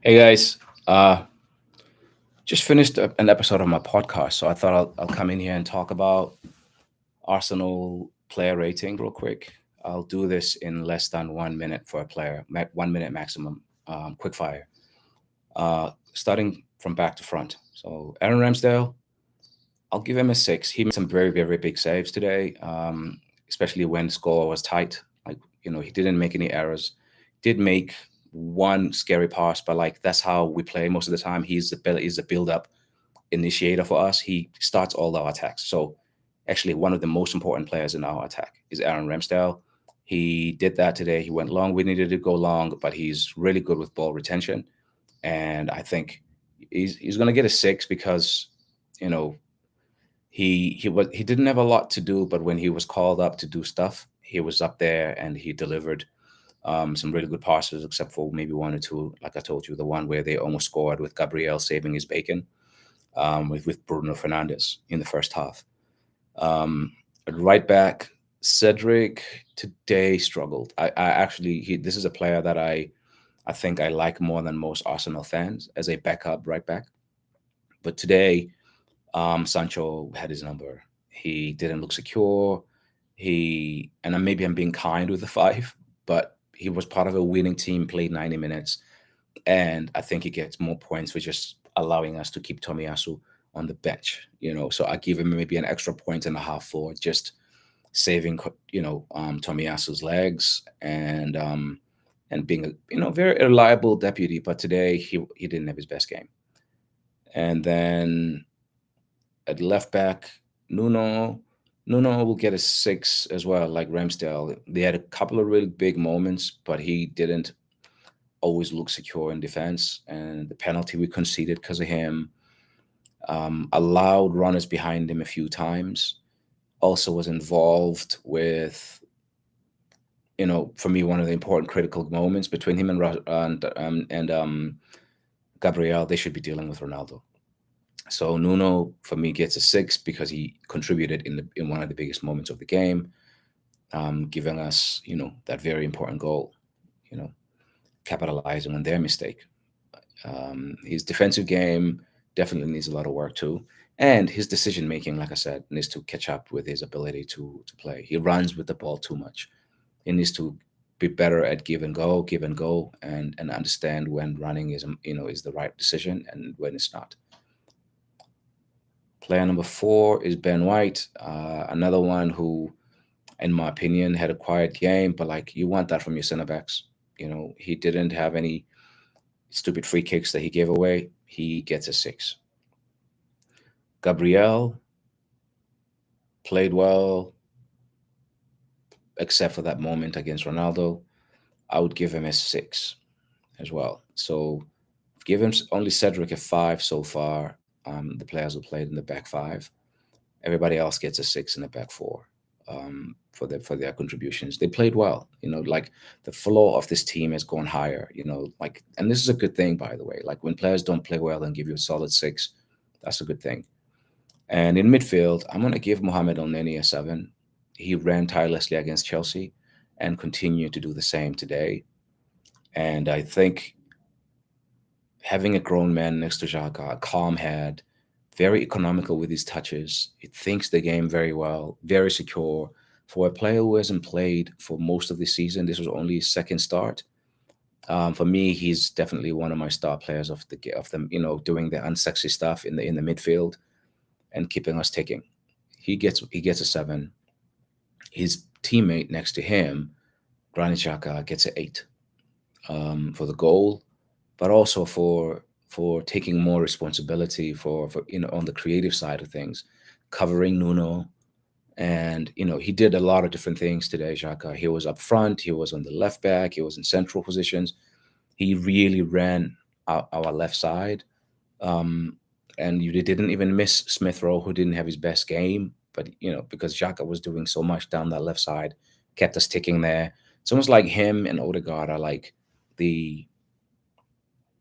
Hey guys, just finished an episode of my podcast, so I thought I'll come in here and talk about Arsenal player rating real quick. I'll do this in less than 1 minute for a player, 1 minute maximum, quick fire. Starting from back to front. So Aaron Ramsdale, I'll give him a six. He made some very big saves today, especially when the score was tight. He didn't make any errors. Did make one scary pass, but that's how we play most of the time. He's a build up initiator for us. He starts all our attacks. So actually, one of the most important players in our attack is Aaron Ramsdale. He did that today. He went long. We needed to go long, but he's really good with ball retention, and I think he's going to get a six because you know he didn't have a lot to do, but when he was called up to do stuff, he was up there and he delivered some really good passes, except for maybe one or two. Like I told you, the one where they almost scored with Gabriel saving his bacon, with Bruno Fernandes in the first half. At right back, Cedric today struggled. I actually this is a player that I think I like more than most Arsenal fans as a backup right back. But today, Sancho had his number. He didn't look secure. Maybe I'm being kind with the five, but he was part of a winning team, played 90 minutes, and I think he gets more points for just allowing us to keep Tomiyasu on the bench. So I give him maybe an extra point and a half for just saving, Tomiyasu's legs and being a very reliable deputy. But today he didn't have his best game. And then at left back, Nuno. Nuno will get a six as well, like Ramsdale. They had a couple of really big moments, but he didn't always look secure in defense. And the penalty we conceded because of him allowed runners behind him a few times. Also was involved with, for me, one of the important critical moments between him and Gabriel. They should be dealing with Ronaldo. So Nuno for me gets a six because he contributed in one of the biggest moments of the game, giving us that very important goal, you know, capitalizing on their mistake. His defensive game definitely needs a lot of work too, and his decision making, like I said, needs to catch up with his ability to play. He runs with the ball too much. He needs to be better at give and go, and understand when running is the right decision and when it's not. Player number four is Ben White, another one who, in my opinion, had a quiet game, but you want that from your center backs. He didn't have any stupid free kicks that he gave away. He gets a six. Gabriel played well, except for that moment against Ronaldo. I would give him a six as well. So I've given only Cedric a five so far. The players who played in the back five. Everybody else gets a six in the back four, for their contributions. They played well. The floor of this team has gone higher. And this is a good thing, by the way. Like when players don't play well and give you a solid six, that's a good thing. And in midfield, I'm gonna give Mohamed Elneny a seven. He ran tirelessly against Chelsea and continued to do the same today. And I think having a grown man next to Xhaka, a calm head, very economical with his touches. He thinks the game very well, very secure. For a player who hasn't played for most of the season, this was only his second start. For me, he's definitely one of my star players of them. Doing the unsexy stuff in the midfield and keeping us ticking. He gets a seven. His teammate next to him, Granit Xhaka, gets an eight, for the goal, but also for taking more responsibility for on the creative side of things, covering Nuno. And he did a lot of different things today, Xhaka. He was up front, he was on the left back, he was in central positions. He really ran our left side. And you didn't even miss Smith Rowe, who didn't have his best game, but because Xhaka was doing so much down that left side, kept us ticking there. It's almost like him and Odegaard are like the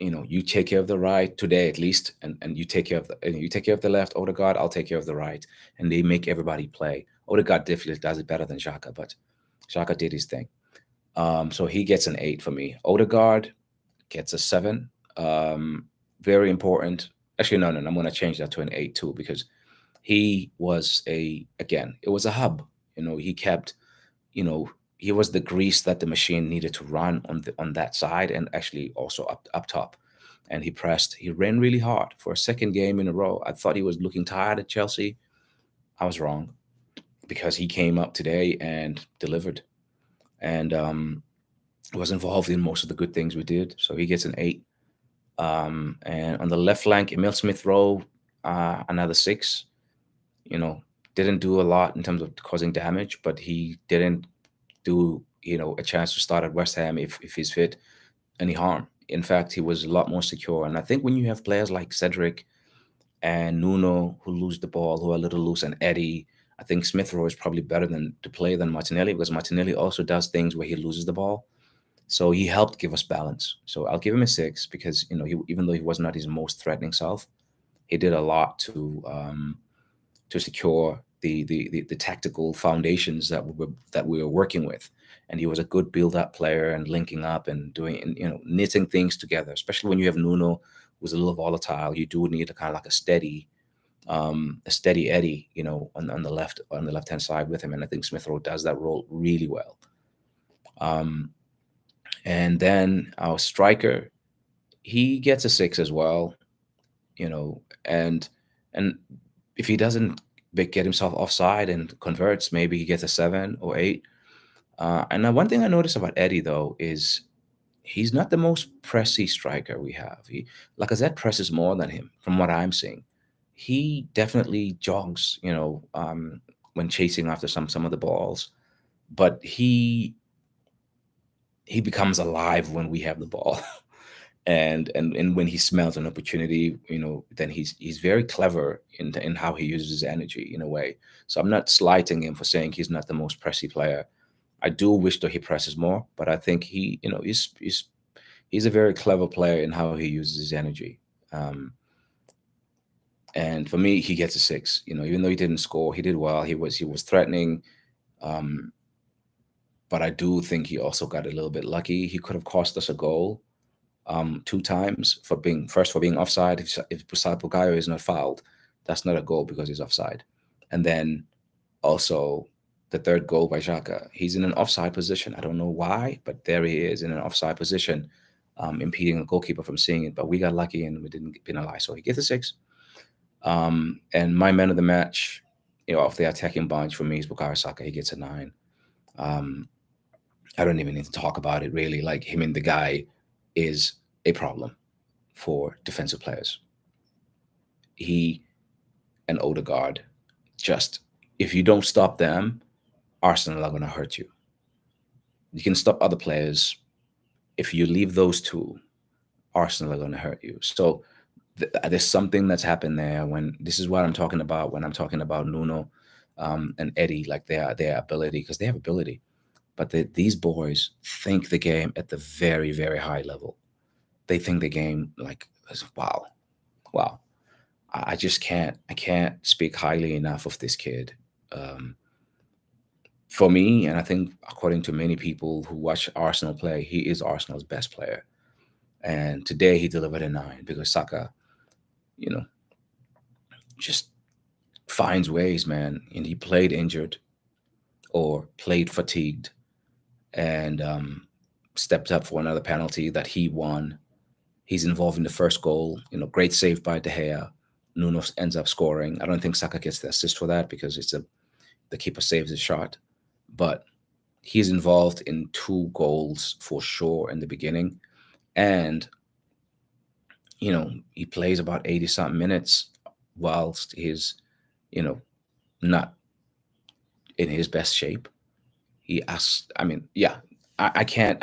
you take care of the right today at least, and you take care of the left, Odegaard, I'll take care of the right, and they make everybody play. Odegaard definitely does it better than Xhaka, but Xhaka did his thing. So he gets an eight for me. Odegaard gets a seven. Very important. Actually, no, I'm going to change that to an 8 too, because he was again, it was a hub. He kept, you know, he was the grease that the machine needed to run on that side, and actually also up top. And he pressed. He ran really hard for a second game in a row. I thought he was looking tired at Chelsea. I was wrong, because he came up today and delivered, and was involved in most of the good things we did. So he gets an 8. And on the left flank, Emil Smith Rowe, another 6. You know, didn't do a lot in terms of causing damage, but he didn't do, a chance to start at West Ham if he's fit, any harm. In fact, he was a lot more secure. And I think when you have players like Cedric and Nuno who lose the ball, who are a little loose, and Eddie, I think Smith Rowe is probably better than to play than Martinelli, because Martinelli also does things where he loses the ball. So he helped give us balance. So I'll give him a 6, because even though he was not his most threatening self, he did a lot to secure the tactical foundations that we were working with. And he was a good build-up player, and linking up and doing, and knitting things together. Especially when you have Nuno, who's a little volatile, you do need a kind of like a steady Eddie, on the left hand side with him. And I think Smith Rowe does that role really well. And then our striker, he gets a 6 as well, and if he doesn't get himself offside and converts, maybe he gets a 7 or 8. And one thing I noticed about Eddie, though, is he's not the most pressy striker we have. Lacazette presses more than him, from what I'm seeing. He definitely jogs, when chasing after some of the balls, but he becomes alive when we have the ball. and when he smells an opportunity, then he's very clever in how he uses his energy, in a way. So I'm not slighting him for saying he's not the most pressy player. I do wish that he presses more, but I think he's a very clever player in how he uses his energy. And for me, he gets a 6. Even though he didn't score, he did well. He was threatening. But I do think he also got a little bit lucky. He could have cost us a goal 2 times, for being offside. If Bukayo is not fouled, that's not a goal, because he's offside. And then also the third goal by Xhaka, he's in an offside position. I don't know why, but there he is in an offside position, impeding the goalkeeper from seeing it. But we got lucky and we didn't penalize, so he gets a 6. And my man of the match, off the attacking bunch for me, is Bukayo Saka. He gets a 9. I don't even need to talk about it, really. Like, him and the guy is a problem for defensive players. He and Odegaard, just, if you don't stop them, Arsenal are going to hurt you. You can stop other players. If you leave those two, Arsenal are going to hurt you. So there's something that's happened there. When this is what I'm talking about when I'm talking about Nuno and Eddie, like their ability, because they have ability, but these boys think the game at the very, very high level. They think the game like, wow. I just can't. I can't speak highly enough of this kid. For me, and I think according to many people who watch Arsenal play, he is Arsenal's best player. And today he delivered a 9, because Saka, you know, just finds ways, man. And he played injured or played fatigued, and stepped up for another penalty that he won. He's involved in the first goal. Great save by De Gea. Nuno ends up scoring. I don't think Saka gets the assist for that, because the keeper saves his shot. But he's involved in 2 goals for sure in the beginning. And, he plays about 80 something minutes whilst he's, not in his best shape. He asks, I mean, yeah, I can't,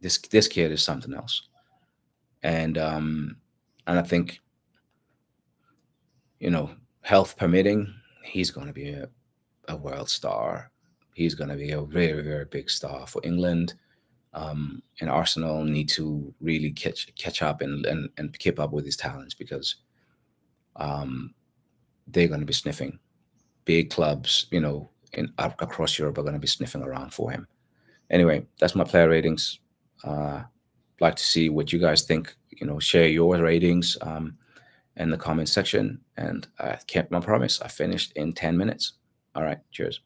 this kid is something else. And I think, health permitting, he's going to be a world star. He's going to be a very, very big star for England. And Arsenal need to really catch up and keep up with his talents, because they're going to be sniffing. Big clubs, across Europe are going to be sniffing around for him. Anyway, that's my player ratings. like to see what you guys think. Share your ratings in the comment section. And I kept my promise. I finished in 10 minutes. All right. Cheers.